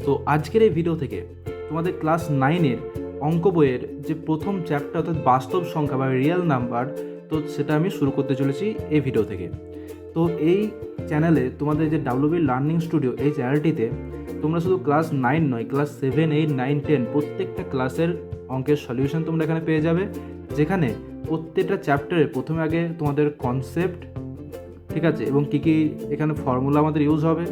তো আজকের এই ভিডিও থেকে তোমাদের ক্লাস 9-এর অঙ্ক বইয়ের যে প্রথম চ্যাপ্টার অর্থাৎ বাস্তব সংখ্যা বা রিয়েল নাম্বার, তো সেটা আমি শুরু করতে চলেছি এই ভিডিও থেকে। তো এই চ্যানেলে তোমাদের যে WB লার্নিং স্টুডিও, এই চ্যানেলটিতে তোমরা শুধু ক্লাস 9 নয়, ক্লাস 7, 8, 9, 10 প্রত্যেকটা ক্লাসের অঙ্কের সলিউশন তোমরা এখানে পেয়ে যাবে, যেখানে প্রত্যেকটা চ্যাপ্টারে প্রথমে আগে তোমাদের কনসেপ্ট, ঠিক আছে, এবং কী কী এখানে ফর্মুলা আমাদের ইউজ হবে,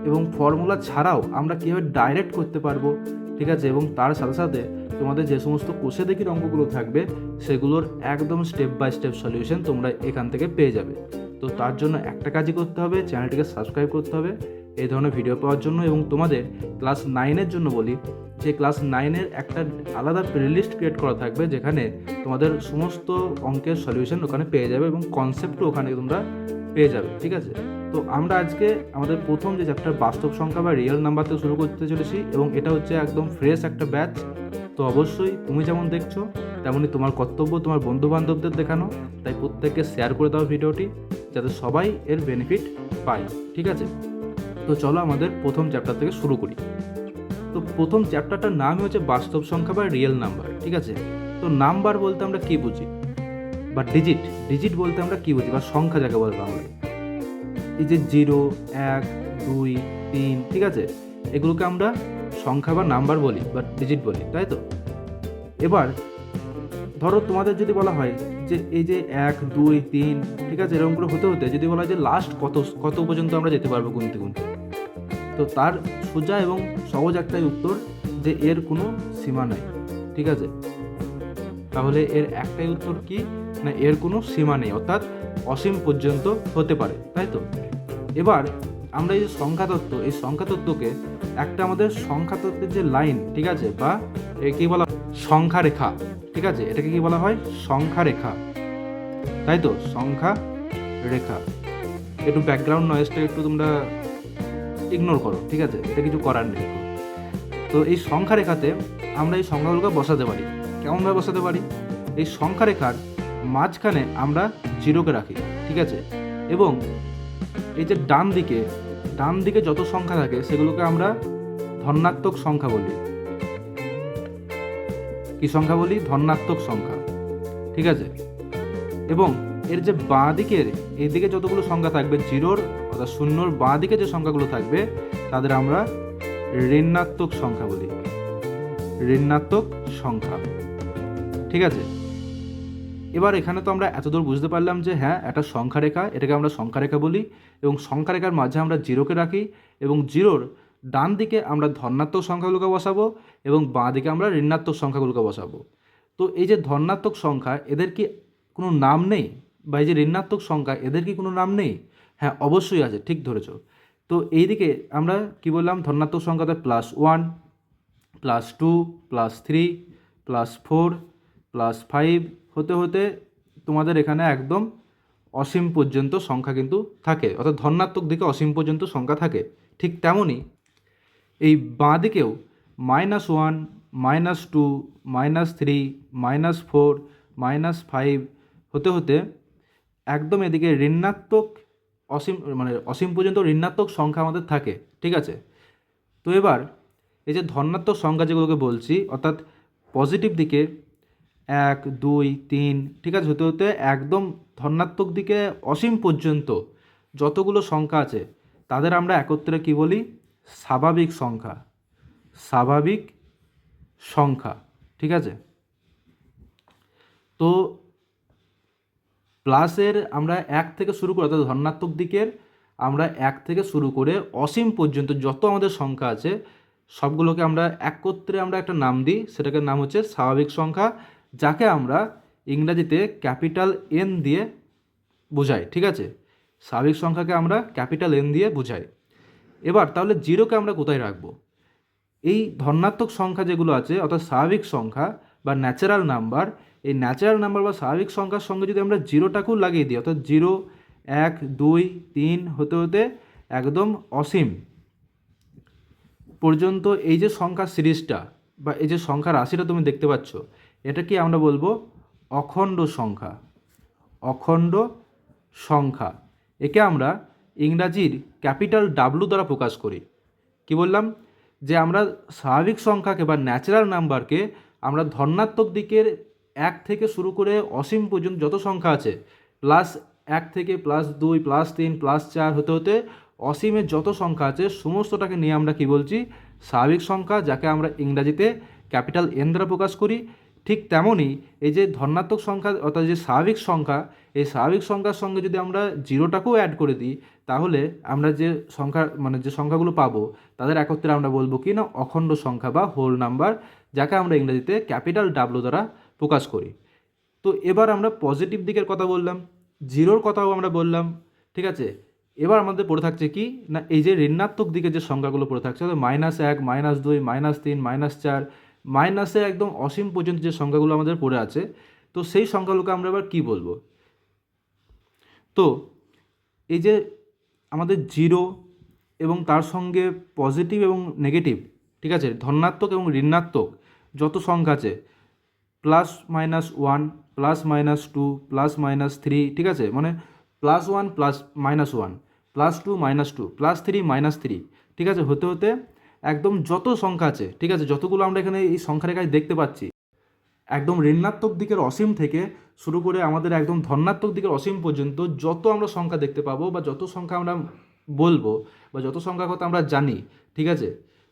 এবং ফর্মুলা ছাড়াও আমরা কীভাবে ডাইরেক্ট করতে পারবো, ঠিক আছে, এবং তার সাথে সাথে তোমাদের যে সমস্ত কোষে দেখির অঙ্কগুলো থাকবে সেগুলোর একদম স্টেপ বাই স্টেপ সলিউশন তোমরা এখান থেকে পেয়ে যাবে। তো তার জন্য একটা কাজই করতে হবে, চ্যানেলটিকে সাবস্ক্রাইব করতে হবে এই ধরনের ভিডিও পাওয়ার জন্য। এবং তোমাদের ক্লাস 9-এর জন্য বলি যে ক্লাস 9-এর একটা আলাদা প্লেলিস্ট ক্রিয়েট করা থাকবে, যেখানে তোমাদের সমস্ত অঙ্কের সলিউশন ওখানে পেয়ে যাবে এবং কনসেপ্টও ওখানে তোমরা পেয়ে যাবে, ঠিক আছে। তো আমরা আজকে আমাদের প্রথম যে চ্যাপ্টার বাস্তব সংখ্যা বা রিয়েল নাম্বার থেকে শুরু করতে চলেছি, এবং এটা হচ্ছে একদম ফ্রেশ একটা ব্যাচ। তো অবশ্যই তুমি যেমন দেখছো তেমনই তোমার কর্তব্য তোমার বন্ধু বান্ধবদের দেখানো, তাই প্রত্যেককে শেয়ার করে দাও ভিডিওটি, যাতে সবাই এর বেনিফিট পায়, ঠিক আছে। তো চলো আমাদের প্রথম চ্যাপ্টার থেকে শুরু করি। তো প্রথম চ্যাপ্টারটার নামই হচ্ছে বাস্তব সংখ্যা বা রিয়েল নাম্বার, ঠিক আছে। তো নাম্বার বলতে আমরা কি বুঝি, বা ডিজিট বলতে আমরা কি বুঝি, বা সংখ্যা যাকে বলবো আমরা, এই যে 0, 1, 2, 3, ঠিক আছে, এগুলোকে আমরা সংখ্যা বা নাম্বার বলি বা ডিজিট বলি, তাই তো। এবার ধরো তোমাদের যদি বলা হয় যে এই যে 1, 2, 3, ঠিক আছে, এরকম করে হতে হতে যদি বলা হয় যে লাস্ট কত পর্যন্ত আমরা যেতে পারবো গুনতে গুনতে, তো তার সোজা এবং সহজ একটাই উত্তর যে এর কোনো সীমা নাই, ঠিক আছে। তাহলে এর একটাই উত্তর কি না, এর কোনো সীমা নেই, অর্থাৎ অসীম পর্যন্ত হতে পারে, তাই তো। এবার আমরা এই যে সংখ্যাতত্ত্ব, এই সংখ্যাতত্ত্বকে একটা আমাদের সংখ্যাতত্ত্বের যে লাইন, ঠিক আছে, বা কী বলা, সংখ্যা রেখা, ঠিক আছে, এটাকে কি বলা হয়, সংখ্যা রেখা, তাই তো, সংখ্যা রেখা। একটু ব্যাকগ্রাউন্ড নয়েজটা একটু তোমরা ইগনোর করো, ঠিক আছে, এটা কিছু করার নেই। তো এই সংখ্যা রেখাতে আমরা এই সংখ্যাগুলোকে বসাতে পারি। কেমনভাবে বসাতে পারি, এই সংখ্যা রেখার মাঝখানে আমরা জিরোকে রাখি, ঠিক আছে, এবং এই যে ডান দিকে যত সংখ্যা থাকে সেগুলোকে আমরা ধনাত্মক সংখ্যা বলি। কি সংখ্যা বলি, ধনাত্মক সংখ্যা, ঠিক আছে। এবং এর যে বাঁ দিকের এইদিকে যতগুলো সংখ্যা থাকবে, জিরোর অর্থাৎ শূন্যর বাঁ দিকে যে সংখ্যাগুলো থাকবে তাদের আমরা ঋণাত্মক সংখ্যা বলি, ঋণাত্মক সংখ্যা, ঠিক আছে। এবার এখানে তো আমরা এতদূর বুঝতে পারলাম যে হ্যাঁ, একটা সংখ্যা রেখা, এটাকে আমরা সংখ্যা রেখা বলি, এবং সংখ্যা রেখার মাঝে আমরা জিরোকে রাখি, এবং জিরোর ডান দিকে আমরা ধনাত্মক সংখ্যাগুলোকে বসাবো এবং বাঁ দিকে আমরা ঋণাত্মক সংখ্যাগুলোকে বসাবো। তো এই যে ধনাত্মক সংখ্যা, এদের কি কোনো নাম নেই, বা এই যে ঋণাত্মক সংখ্যা, এদের কি কোনো নাম নেই? হ্যাঁ, অবশ্যই আছে, ঠিক ধরেছ। তো এইদিকে আমরা কি বললাম, ধনাত্মক সংখ্যাতে +1, +2, +3, +4, +5 হতে হতে তোমাদের এখানে একদম অসীম পর্যন্ত সংখ্যা কিন্তু থাকে, অর্থাৎ ধনাত্মক দিকে অসীম পর্যন্ত সংখ্যা থাকে। ঠিক তেমনই এই বাঁ দিকেও -1, -2, -3, -4, -5 হতে হতে একদম এদিকে ঋণাত্মক অসীম, মানে অসীম পর্যন্ত ঋণাত্মক সংখ্যা আমাদের থাকে, ঠিক আছে। তো এবার এই যে ধনাত্মক সংখ্যা যেগুলোকে বলছি, অর্থাৎ পজিটিভ দিকে 1, 2, 3, ঠিক আছে, হতে হতে একদম ধনাত্মক দিকে অসীম পর্যন্ত যতগুলো সংখ্যা আছে তাদের আমরা একত্রে কি বলি, স্বাভাবিক সংখ্যা, স্বাভাবিক সংখ্যা, ঠিক আছে। তো প্লাসের আমরা 1 থেকে শুরু করে, অর্থাৎ ধনাত্মক দিকের আমরা 1 থেকে শুরু করে অসীম পর্যন্ত যত আমাদের সংখ্যা আছে সবগুলোকে আমরা একত্রে আমরা একটা নাম দিই, সেটাকে নাম হচ্ছে স্বাভাবিক সংখ্যা, যাকে আমরা ইংরাজিতে ক্যাপিটাল এন দিয়ে বোঝাই, ঠিক আছে। স্বাভাবিক সংখ্যাকে আমরা ক্যাপিটাল এন দিয়ে বোঝাই। এবার তাহলে জিরোকে আমরা কোথায় রাখবো, এই ধনাত্মক সংখ্যা যেগুলো আছে অর্থাৎ স্বাভাবিক সংখ্যা বা ন্যাচারাল নাম্বার, এই ন্যাচারাল নাম্বার বা স্বাভাবিক সংখ্যার সঙ্গে যদি আমরা জিরোটাকেও লাগিয়ে দিই, অর্থাৎ 0, 1, 2, 3 হতে হতে একদম অসীম পর্যন্ত এই যে সংখ্যার সিরিজটা বা এই যে সংখ্যার রাশিটা তুমি দেখতে পাচ্ছ, এটা কি আমরা বলবো অখণ্ড সংখ্যা, অখণ্ড সংখ্যা। একে আমরা ইংরাজির ক্যাপিটাল ডাব্লু দ্বারা প্রকাশ করি। কি বললাম, যে আমরা স্বাভাবিক সংখ্যাকে বা ন্যাচারাল নাম্বারকে আমরা ধনাত্মক দিকের 1 থেকে শুরু করে অসীম পর্যন্ত যত সংখ্যা আছে, +1 থেকে +2 +3 +4 হতে হতে অসীমের যত সংখ্যা আছে সমস্তটাকে নিয়ে আমরা কি বলছি, স্বাভাবিক সংখ্যা, যাকে আমরা ইংরাজিতে ক্যাপিটাল এন দ্বারা প্রকাশ করি। ঠিক তেমনই এই যে ধনাত্মক সংখ্যা অর্থাৎ যে স্বাভাবিক সংখ্যা, এই স্বাভাবিক সংখ্যার সঙ্গে যদি আমরা জিরোটাকেও অ্যাড করে দিই, তাহলে আমরা যে সংখ্যা মানে যে সংখ্যাগুলো পাবো তাদের একত্রে আমরা বলবো কি না, অখণ্ড সংখ্যা বা হোল নাম্বার, যাকে আমরা ইংরেজিতে ক্যাপিটাল ডাব্লু দ্বারা প্রকাশ করি। তো এবার আমরা পজিটিভ দিকের কথা বললাম, জিরোর কথাও আমরা বললাম, ঠিক আছে। এবার আমাদের পড়ে থাকছে কি না, এই যে ঋণাত্মক দিকে যে সংখ্যাগুলো পড়ে থাকছে, অর্থাৎ -1 -2 -3 -4 মাইনাসে একদম অসীম পর্যন্ত যে সংখ্যাগুলো আমাদের পড়ে আছে, তো সেই সংখ্যাগুলোকে আমরা এবার কি বলবো। তো এই যে আমাদের জিরো এবং তার সঙ্গে পজিটিভ এবং নেগেটিভ, ঠিক আছে, ধনাত্মক এবং ঋণাত্মক যত সংখ্যা আছে, +-1 +-2 +-3, ঠিক আছে, মানে +1 +-1 +2 -2 +3 -3, ঠিক আছে, হতে হতে একদম যত সংখ্যা আছে, ঠিক আছে, যতগুলো আমরা এখানে এই সংখ্যা রেখায় দেখতে পাচ্ছি, একদম ঋণাত্মক দিকের অসীম থেকে শুরু করে আমাদের একদম ধনাত্মক দিকের অসীম পর্যন্ত যত আমরা সংখ্যা দেখতে পাবো বা যত সংখ্যা আমরা বলবো বা যত সংখ্যার কথা আমরা জানি, ঠিক আছে,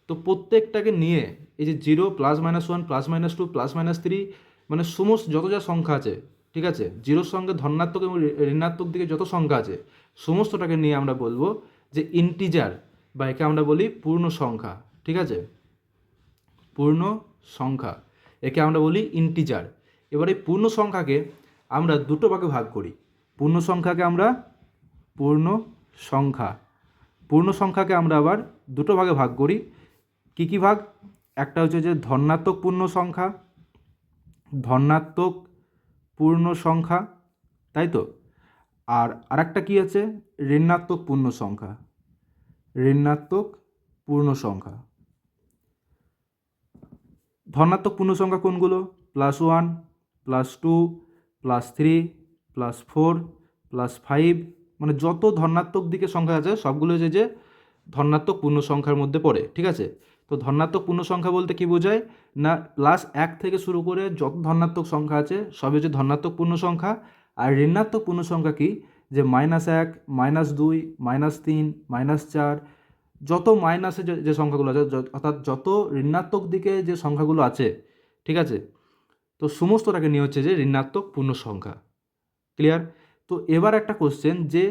তো প্রত্যেকটাকে নিয়ে এই যে জিরো +-1 +-2 +-3 মানে সমস্ত যত যা সংখ্যা আছে, ঠিক আছে, জিরোর সঙ্গে ধনাত্মক এবং ঋণাত্মক দিকে যত সংখ্যা আছে সমস্তটাকে নিয়ে আমরা বলবো যে ইন্টিজার, বা একে আমরা বলি পূর্ণ সংখ্যা, ঠিক আছে, পূর্ণ সংখ্যা, একে আমরা বলি ইন্টিজার। এবার এই পূর্ণ সংখ্যাকে আমরা দুটো ভাগে ভাগ করি। পূর্ণ সংখ্যাকে আমরা পূর্ণ সংখ্যা পূর্ণ সংখ্যাকে আমরা আবার দুটো ভাগে ভাগ করি। কি কি ভাগ? একটা হচ্ছে যে ধনাত্মক পূর্ণ সংখ্যা, ধনাত্মক পূর্ণ সংখ্যা, তাই তো, আর আরেকটা কি আছে, ঋণাত্মক পূর্ণ সংখ্যা, ঋণাত্মক পূর্ণ সংখ্যা। ধনাত্মক পূর্ণ সংখ্যা কোনগুলো? +1 +2 +3 +4 +5, মানে যত ধনাত্মক দিকে সংখ্যা আছে সবগুলো হচ্ছে যে ধনাত্মক পূর্ণ সংখ্যার মধ্যে পড়ে, ঠিক আছে। তো ধনাত্মক পূর্ণ সংখ্যা বলতে কি বোঝায় না, +1 থেকে শুরু করে যত ধনাত্মক সংখ্যা আছে সবই হচ্ছে ধনাত্মক পূর্ণ সংখ্যা। আর ঋণাত্মক পূর্ণ সংখ্যা কি, যে -1 -2 -3 -4 যত মাইনাসে যে সংখ্যাগুলো আছে, অর্থাৎ যত ঋণাত্মক দিকে যে সংখ্যাগুলো আছে, ঠিক আছে, তো সমস্তটাকে নিয়ে হচ্ছে যে ঋণাত্মক পূর্ণ সংখ্যা। ক্লিয়ার? তো এবার একটা কোশ্চেন, যে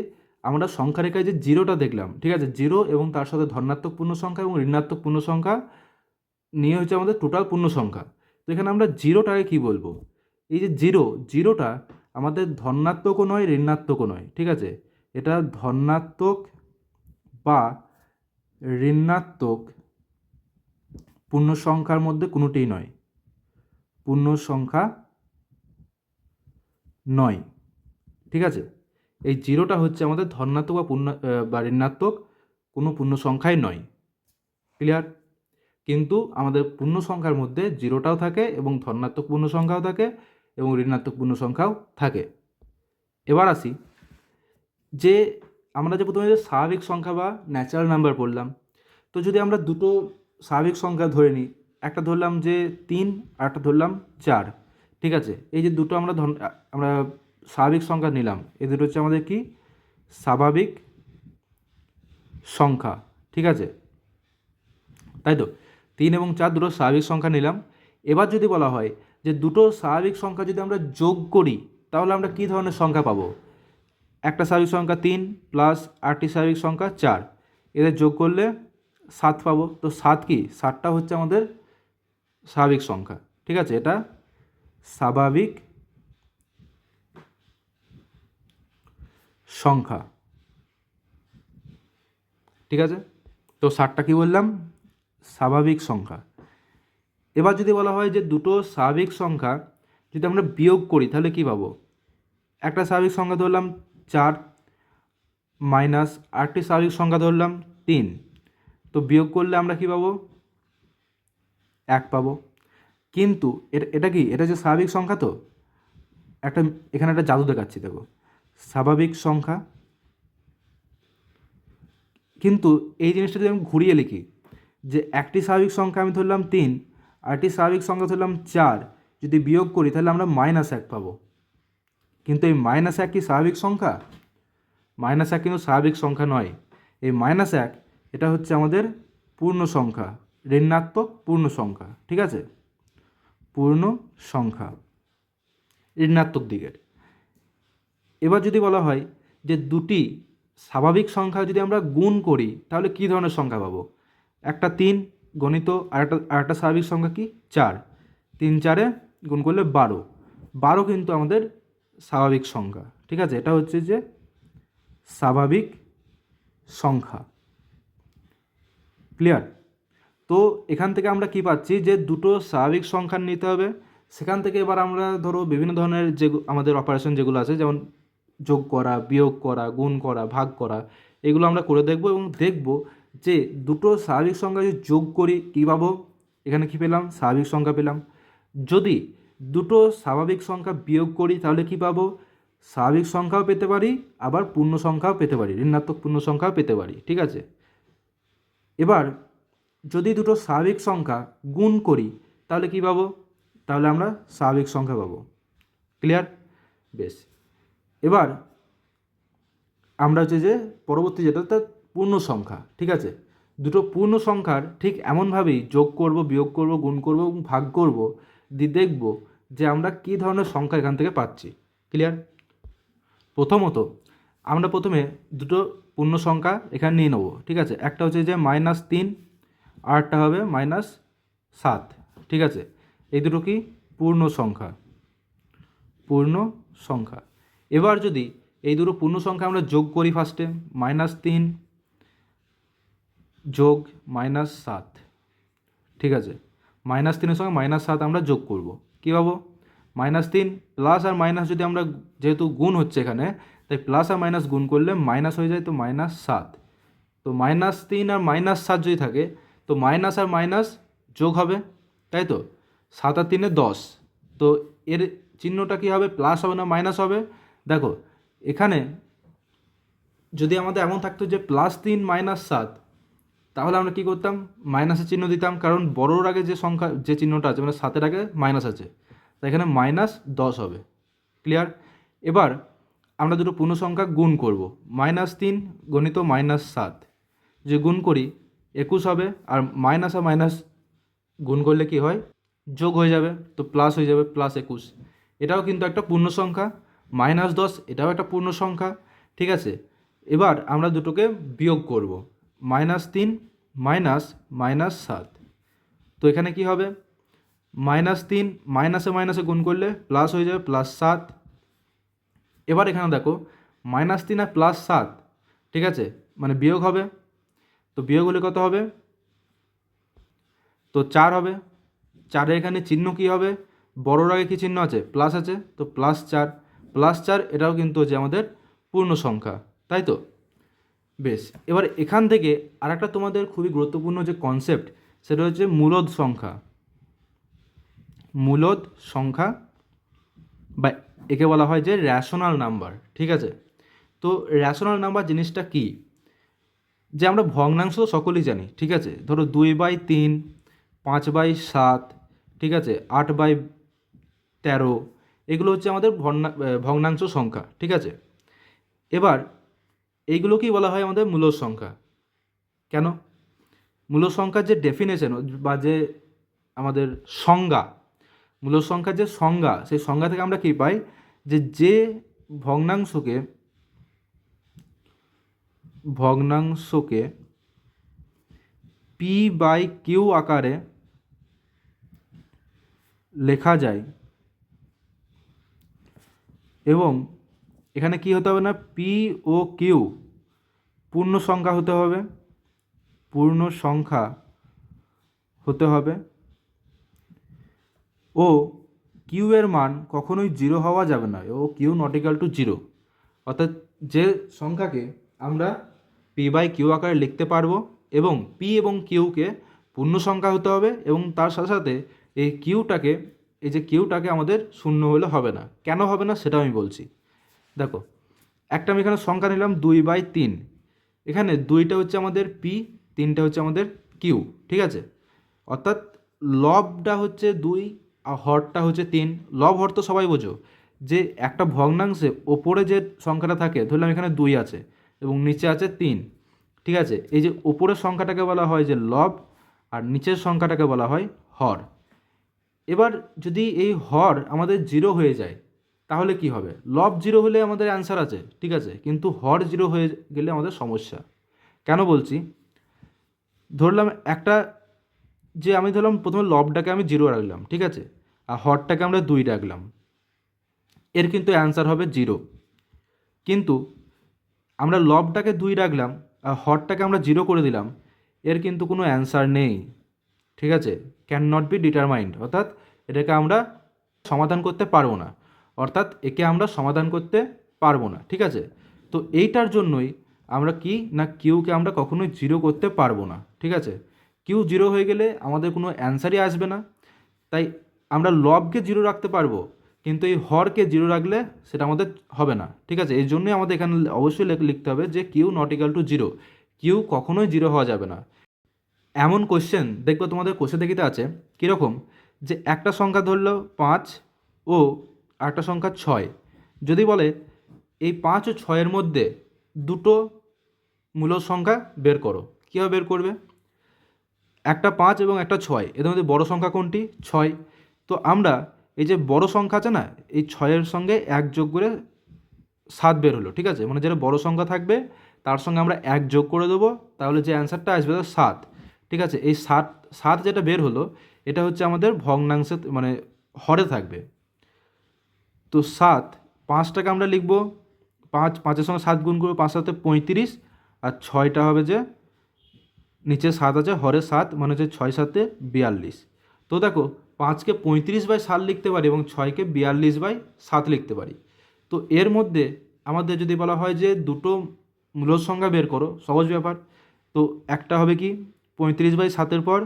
আমরা সংখ্যা রেখায় যে জিরোটা দেখলাম, ঠিক আছে, জিরো এবং তার সাথে ধনাত্মক পূর্ণ সংখ্যা এবং ঋণাত্মক পূর্ণ সংখ্যা নিয়ে হচ্ছে আমাদের টোটাল পূর্ণ সংখ্যা। তো এখানে আমরা জিরোটাকে কি বলবো? এই যে জিরোটা আমাদের ধনাত্মকও নয় ঋণাত্মকও নয়, ঠিক আছে, এটা ধনাত্মক বা ঋণাত্মক পূর্ণ সংখ্যার মধ্যে কোনোটিই নয়, পূর্ণ সংখ্যা নয়, ঠিক আছে। এই জিরোটা হচ্ছে আমাদের ধনাত্মক বা ঋণাত্মক কোনো পূর্ণ সংখ্যাই নয়। ক্লিয়ার? কিন্তু আমাদের পূর্ণ সংখ্যার মধ্যে জিরোটাও থাকে এবং ধনাত্মক পূর্ণ সংখ্যাও থাকে এবং ঋণাত্মক পূর্ণ সংখ্যাও থাকে। এবার আসি যে আমরা যে প্রথমে যে স্বাভাবিক সংখ্যা বা ন্যাচারাল নাম্বার পড়লাম, তো যদি আমরা দুটো স্বাভাবিক সংখ্যা ধরে নিই, একটা ধরলাম যে 3 আর একটা ধরলাম 4, ঠিক আছে, এই যে দুটো আমরা স্বাভাবিক সংখ্যা নিলাম, এই দুটো হচ্ছে আমাদের কি, স্বাভাবিক সংখ্যা, ঠিক আছে, তাই তো, 3 এবং 4 দুটো স্বাভাবিক সংখ্যা নিলাম। এবার যদি বলা হয় যে দুটো স্বাভাবিক সংখ্যা যদি আমরা যোগ করি, তাহলে আমরা কী ধরনের সংখ্যা পাবো? একটা স্বাভাবিক সংখ্যা 3 প্লাস আরেকটি স্বাভাবিক সংখ্যা 4, এদের যোগ করলে 7 পাবো। তো 7 কি, 7টা হচ্ছে আমাদের স্বাভাবিক সংখ্যা, ঠিক আছে, এটা স্বাভাবিক সংখ্যা, ঠিক আছে। তো 7টা কি বললাম, স্বাভাবিক সংখ্যা। এবার যদি বলা হয় যে দুটো স্বাভাবিক সংখ্যা যদি আমরা বিয়োগ করি, তাহলে কি পাবো? একটা স্বাভাবিক সংখ্যা ধরলাম 4 মাইনাস আরেকটি স্বাভাবিক সংখ্যা ধরলাম 3, তো বিয়োগ করলে আমরা কি পাবো? 1 পাবো। কিন্তু এটা কি, এটা যে স্বাভাবিক সংখ্যা, তো একটা এখানে একটা জাদু দেখাচ্ছি, দেখো, স্বাভাবিক সংখ্যা, কিন্তু এই জিনিসটা যদি আমি ঘুরিয়ে লিখি, যে একটি স্বাভাবিক সংখ্যা আমি ধরলাম 3, আর একটি স্বাভাবিক সংখ্যা ধরলাম 4, যদি বিয়োগ করি তাহলে আমরা -1 পাবো। কিন্তু এই -1 কি স্বাভাবিক সংখ্যা? -1 কিন্তু স্বাভাবিক সংখ্যা নয়। এই -1 এটা হচ্ছে আমাদের পূর্ণ সংখ্যা, ঋণাত্মক পূর্ণ সংখ্যা, ঠিক আছে? পূর্ণ সংখ্যা ঋণাত্মক দিকের। এবার যদি বলা হয় যে দুটি স্বাভাবিক সংখ্যা যদি আমরা গুণ করি তাহলে কী ধরনের সংখ্যা পাবো? একটা 3 গণিত আরেকটা স্বাভাবিক সংখ্যা কি 4, 3 4-এ গুণ করলে 12, 12 কিন্তু আমাদের স্বাভাবিক সংখ্যা, ঠিক আছে? এটা হচ্ছে যে স্বাভাবিক সংখ্যা। ক্লিয়ার? তো এখান থেকে আমরা কি পাচ্ছি যে দুটো স্বাভাবিক সংখ্যা নিতে হবে। সেখান থেকে এবার আমরা ধরো বিভিন্ন ধরনের যে আমাদের অপারেশন যেগুলো আছে, যেমন যোগ করা, বিয়োগ করা, গুণ করা, ভাগ করা, এগুলো আমরা করে দেখব এবং দেখব যে দুটো স্বাভাবিক সংখ্যা যদি যোগ করি কী পাবো। এখানে কি পেলাম? স্বাভাবিক সংখ্যা পেলাম। যদি দুটো স্বাভাবিক সংখ্যা বিয়োগ করি তাহলে কি পাবো? স্বাভাবিক সংখ্যাও পেতে পারি, আবার পূর্ণ সংখ্যাও পেতে পারি, ঋণাত্মক পূর্ণ সংখ্যাও পেতে পারি, ঠিক আছে? এবার যদি দুটো স্বাভাবিক সংখ্যা গুণ করি তাহলে কি পাবো? তাহলে আমরা স্বাভাবিক সংখ্যা পাবো। ক্লিয়ার? বেশ, এবার আমরা হচ্ছে যে পরবর্তী যেটা তার পূর্ণ সংখ্যা, ঠিক আছে? দুটো পূর্ণ সংখ্যার ঠিক এমনভাবেই যোগ করব, বিয়োগ করব, গুণ করব এবং ভাগ করব, দিয়ে দেখব যে আমরা কী ধরনের সংখ্যা এখান থেকে পাচ্ছি। ক্লিয়ার? প্রথমত আমরা প্রথমে দুটো পূর্ণ সংখ্যা এখানে নিয়ে নেব, ঠিক আছে? একটা হচ্ছে যে -3, আরটা হবে -7, ঠিক আছে? এই দুটো কি পূর্ণ সংখ্যা, পূর্ণ সংখ্যা। এবার যদি এই দুটো পূর্ণ সংখ্যা আমরা যোগ করি, ফার্স্টে -3 যোগ -7, ঠিক আছে? -3-এর সঙ্গে -7 আমরা যোগ করব, কী পাবো? -3 প্লাস আর মাইনাস যদি আমরা, যেহেতু গুণ হচ্ছে এখানে, তাই প্লাস আর মাইনাস গুণ করলে মাইনাস হয়ে যায়, তো -7। তো -3 আর -7 যদি থাকে তো মাইনাস আর মাইনাস যোগ হবে, তাই তো? 7 আর 3-এ 10, তো এর চিহ্নটা কী হবে? প্লাস হবে না মাইনাস হবে? দেখো এখানে যদি আমাদের এমন থাকতো যে +3 -7, তাহলে আমরা কী করতাম? মাইনাসের চিহ্ন দিতাম, কারণ বড়োর আগে যে সংখ্যা, যে চিহ্নটা আছে মানে 7-এর আগে মাইনাস আছে, তাই এখানে -10 হবে। ক্লিয়ার? এবার আমরা দুটো পূর্ণ সংখ্যা গুণ করব, -3 গণিত -7, যে গুণ করি 21 হবে, আর মাইনাস গুণ করলে কি হয়? যোগ হয়ে যাবে, তো প্লাস হয়ে যাবে, +21। এটাও কিন্তু একটা পূর্ণ সংখ্যা। -10 এটাও একটা পূর্ণ সংখ্যা, ঠিক আছে? এবার আমরা দুটোকে বিয়োগ করব, -3 -7, তো এখানে কি হবে? -3 মাইনাসে গুণ করলে প্লাস হয়ে যাবে, +7। এবার এখানে দেখো -3 আর +7, ঠিক আছে, মানে বিয়োগ হবে, তো বিয়োগ হলে কত হবে? তো 4 হবে। 4-এর এখানে চিহ্ন কী হবে? বড়োর আগে কী চিহ্ন আছে? প্লাস আছে, তো +4, +4 এটাও কিন্তু হচ্ছে আমাদের পূর্ণ সংখ্যা, তাই তো? বেশ, এবার এখান থেকে আরেকটা তোমাদের খুবই গুরুত্বপূর্ণ যে কনসেপ্ট, সেটা হচ্ছে মূলদ সংখ্যা। মূলদ সংখ্যা বা একে বলা হয় যে র্যাশনাল নাম্বার, ঠিক আছে? তো র্যাশনাল নাম্বার জিনিসটা কি? যে আমরা ভগ্নাংশ তো সকলেই জানি, ঠিক আছে? ধরো 2/3, 5/7, ঠিক আছে, 8/13, এগুলো হচ্ছে আমাদের ভগ্নাংশ সংখ্যা, ঠিক আছে? এবার এইগুলোকেই বলা হয় আমাদের মূলদ সংখ্যা। কেন? মূলদ সংখ্যার যে ডেফিনেশন বা যে আমাদের সংজ্ঞা, মূলদ সংখ্যার যে সংজ্ঞা, সেই সংজ্ঞা থেকে আমরা কী পাই? যে ভগ্নাংশকে p/q আকারে লেখা যায়, এবং এখানে কি হতে হবে না, p ও q পূর্ণ সংখ্যা হতে হবে, পূর্ণ সংখ্যা হতে হবে, ও কিউ এর মান কখনোই 0 হওয়া যাবে না, O Q not equal to 0। অর্থাৎ যে সংখ্যাকে আমরা p/q আকারে লিখতে পারবো, এবং p এবং কিউকে পূর্ণ সংখ্যা হতে হবে, এবং তার সাথে সাথে এই কিউটাকে, এই যে কিউটাকে আমাদের শূন্য হলে হবে না। কেন হবে না সেটা আমি বলছি। দেখো একটা আমি এখানে সংখ্যা নিলাম 2/3, এখানে 2টা হচ্ছে আমাদের p, 3টা হচ্ছে আমাদের q, কিউ, ঠিক আছে। অর্থাৎ লবটা হচ্ছে 2 আর হরটা হচ্ছে 3। লব হর তো সবাই বোঝো, যে একটা ভগ্নাংশে ওপরে যে সংখ্যাটা থাকে, ধরলাম এখানে 2 আছে এবং নিচে আছে 3, ঠিক আছে। এই যে ওপরের সংখ্যাটাকে বলা হয় যে লব, আর নিচের সংখ্যাটাকে বলা হয় হর। এবার যদি এই হর আমাদের 0 হয়ে যায় তাহলে কি হবে? লব 0 হলে আমাদের অ্যান্সার আছে, ঠিক আছে, কিন্তু হর 0 হয়ে গেলে আমাদের সমস্যা। কেন বলছি? ধরলাম একটা, যে আমি ধরলাম প্রথমে লবটাকে আমি 0 রাখলাম, ঠিক আছে, আর হরটাকে আমরা 2 রাখলাম, এর কিন্তু অ্যান্সার হবে 0। কিন্তু আমরা লবটাকে 2 রাখলাম আর হরটাকে আমরা 0 করে দিলাম, এর কিন্তু কোনো অ্যান্সার নেই, ঠিক আছে, ক্যান নট বি ডিটারমাইন্ড, অর্থাৎ এটাকে আমরা সমাধান করতে পারবো না, অর্থাৎ একে আমরা সমাধান করতে পারবো না, ঠিক আছে। তো এইটার জন্যই আমরা কি না, কিউকে আমরা কখনোই 0 করতে পারবো না, ঠিক আছে। কিউ 0 হয়ে গেলে আমাদের কোনো অ্যান্সারই আসবে না। তাই আমরা লবকে 0 রাখতে পারবো, কিন্তু এই হরকে 0 রাখলে সেটা আমাদের হবে না, ঠিক আছে। এই জন্যই আমাদের এখানে অবশ্যই লিখতে হবে যে q not equal to 0, q কখনোই 0 হওয়া যাবে না। এমন কোশ্চেন দেখবো তোমাদের কোষে দেখিতে আছে কীরকম, যে একটা সংখ্যা ধরলো 5 ও একটা সংখ্যা 6, যদি বলে এই 5 ও 6-এর মধ্যে দুটো মূল সংখ্যা বের করো, কীভাবে বের করবে? একটা 5 এবং একটা 6, এদের মধ্যে বড় সংখ্যা কোনটি? 6। তো আমরা এই যে বড় সংখ্যা আছে না, এই 6-এর সঙ্গে 1 যোগ করে 7 বের হলো, ঠিক আছে, মানে যেটা বড় সংখ্যা থাকবে তার সঙ্গে আমরা 1 যোগ করে দেবো, তাহলে যে অ্যান্সারটা আসবে 7, ঠিক আছে। এই 7 যেটা বের হলো এটা হচ্ছে আমাদের ভগ্নাংশে মানে হরে থাকবে। তো 7, 5টাকে আমরা লিখবো 5, 5-এর সঙ্গে 7 গুণ করবো, 5 7 35, আর 6টা হবে যে নিচে 7 আছে, হরে 7, মানে হচ্ছে 6 7 42। তো দেখো 5কে 35/7 লিখতে পারি এবং 6কে 42/7 লিখতে পারি। তো এর মধ্যে আমাদের যদি বলা হয় যে দুটো মূল সংখ্যা বের করো, সহজ ব্যাপার। তো একটা হবে কি 35/7-এর পর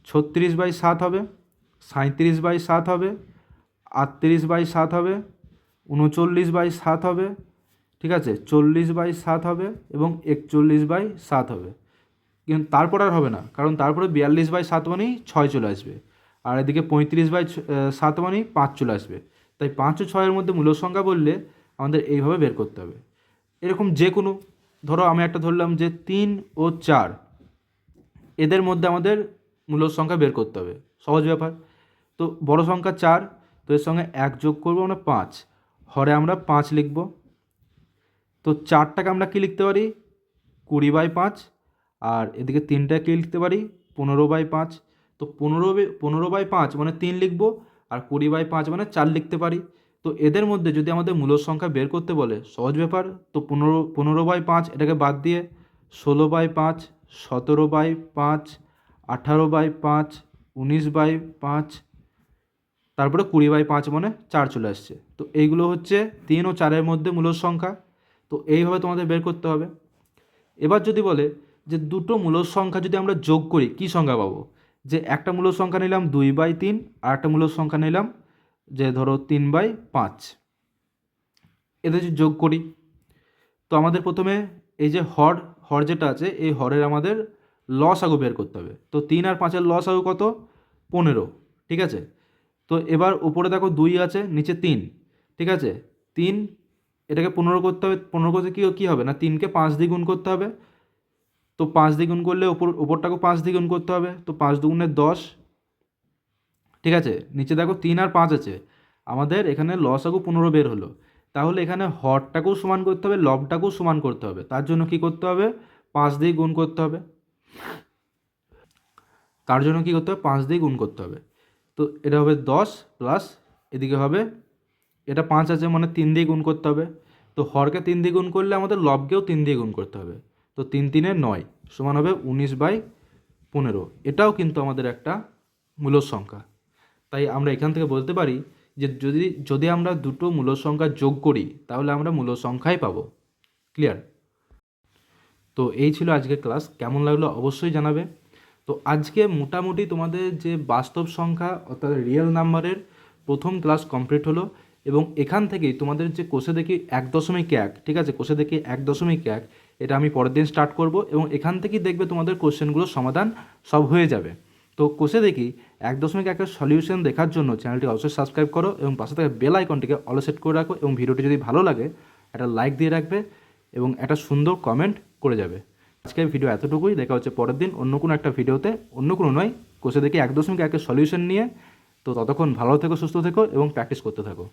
36/7 হবে, 37/7 হবে, 38/7 হবে, 39/7 হবে, ঠিক আছে, 40/7 হবে এবং 41/7 হবে। কিন্তু তারপর আর হবে না, কারণ তারপরে 42/7 মানেই 6 চলে আসবে, আর এদিকে 35/7 মানেই 5 চলে আসবে। তাই 5 ও 6-এর মধ্যে মূল সংখ্যা বললে আমাদের এইভাবে বের করতে হবে। এরকম যে কোনো, ধরো আমি একটা ধরলাম যে 3 ও 4, এদের মধ্যে আমাদের মূল সংখ্যা বের করতে হবে, সহজ ব্যাপার। তো বড় সংখ্যা 4, তো এর সঙ্গে 1 যোগ করবো আমরা 5, হরে আমরা 5 লিখব। তো 4টাকে আমরা কী লিখতে পারি? 20/5, আর এদিকে 3টাকে কী লিখতে পারি? 15/5। তো 15/5 মানে 3 লিখব, আর 20/5 মানে 4 লিখতে পারি। তো এদের মধ্যে যদি আমাদের মূল সংখ্যা বের করতে বলে, সহজ ব্যাপার। তো 15/5 এটাকে বাদ দিয়ে 16/5, 17/5, 18/5, 19/5, তারপরে 20/5 মানে 4 চলে আসছে। তো এইগুলো হচ্ছে 3 ও 4-এর মধ্যে মূল সংখ্যা। তো এইভাবে তোমাদের বের করতে হবে। এবার যদি বলে যে দুটো মূল সংখ্যা যদি আমরা যোগ করি কী সংখ্যা পাবো, যে একটা মূল সংখ্যা নিলাম 2/3 আর একটা মূল সংখ্যা নিলাম যে ধরো 3/5, এদের যদি যোগ করি, তো আমাদের প্রথমে এই যে হর যেটা আছে এই হরের আমাদের লসাগু বের করতে হবে। তো 3 আর 5-এর লসাগু কত? 15, ঠিক আছে। তো এবার উপরে দেখো 2 আছে, নিচে 3, ঠিক আছে। 3, এটাকে 15 করতে হবে, 15 করতে কী হবে না, 3কে 5 দিয়ে গুণ করতে হবে। তো 5 দিয়ে গুণ করলে ওপরটাকেও 5 দিয়ে গুণ করতে হবে, তো 5 দুগুণে 10, ঠিক আছে। নিচে দেখো 3 আর 5 আছে, আমাদের এখানে লসাগু 15 বের হলো। তাহলে এখানে হরটাকেও সমান করতে হবে, লবটাকেও সমান করতে হবে, তার জন্য কি করতে হবে? 5 দিয়ে গুণ করতে হবে। তার জন্য কি করতে হবে? 5 দিয়ে গুণ করতে হবে। তো এটা হবে 10 প্লাস এদিকে হবে, এটা 5 আছে মানে 3 দিয়ে গুণ করতে হবে। তো হরকে 3 দিয়ে গুণ করলে আমাদের লবকেও 3 দিয়ে গুণ করতে হবে। তো 3 3-এ 9 সমান হবে 19/15। এটাও কিন্তু আমাদের একটা মূল সংখ্যা। তাই আমরা এখান থেকে বলতে পারি যে যদি আমরা দুটো মূল সংখ্যা যোগ করি তাহলে আমরা মূল সংখ্যাই পাবো। ক্লিয়ার? তো এই ছিল আজকের ক্লাস, কেমন লাগলো অবশ্যই জানাবে। তো আজকে মোটামুটি তোমাদের যে বাস্তব সংখ্যা অর্থাৎ রিয়েল নাম্বারের প্রথম ক্লাস কমপ্লিট হলো, এবং এখান থেকেই তোমাদের যে কোষে দেখি 1.1, ঠিক আছে, কোষে দেখি 1.1, এটা আমি পরের দিন স্টার্ট করব এবং এখান থেকেই দেখবে তোমাদের কোশ্চেনগুলোর সমাধান সব হয়ে যাবে। তো কোষে দেখি 1.1 সলিউশন দেখার জন্য চ্যানেলটি অবশ্যই সাবস্ক্রাইব করো এবং পাশে থাকা বেল আইকনটিকে অল সেট করে রাখো এবং ভিডিওটি যদি ভালো লাগে একটা লাইক দিয়ে রাখবে এবং একটা সুন্দর কমেন্ট করে যাবে। আজকের ভিডিও এতটুকুই, দেখা হচ্ছে পরের দিন অন্য কোনো একটা ভিডিওতে, অন্য কোনো নয়, কোষে দেখি 1.1 সলিউশন নিয়ে। তো ততক্ষণ ভালো থেকো, সুস্থ থেকো এবং প্র্যাকটিস করতে থাকো।